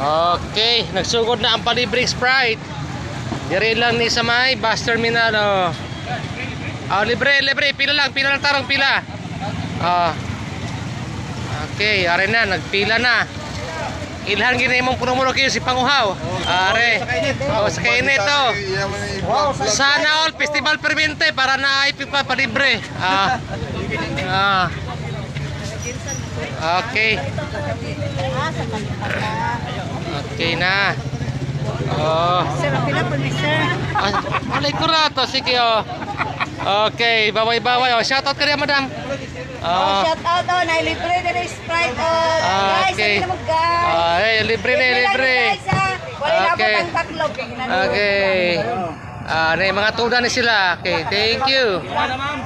Okay, nagsugod na ang palibreng Sprite. Dire lang ni sa may bus terminal. Libre, pila lang tarong pila. Okay, are na, nagpila na. Ilhan gini mong puno-muno kayo si Panguhaw. Are. Sa kainit to. Sana all festival permente para na ipip pa palibre. Okay. Okay na. Sir, pila po ni sir. Malay ko rato, sige Okay, baway-baway. Shoutout ka rin, madam. Shout out na libre na Sprite. Guys, Okay. hindi na mag-guys. Libre na, libre. Wala na Okay. po ang taklog. Okay. Na yung mga tuda ni sila. Okay, thank you. Wala, ma'am.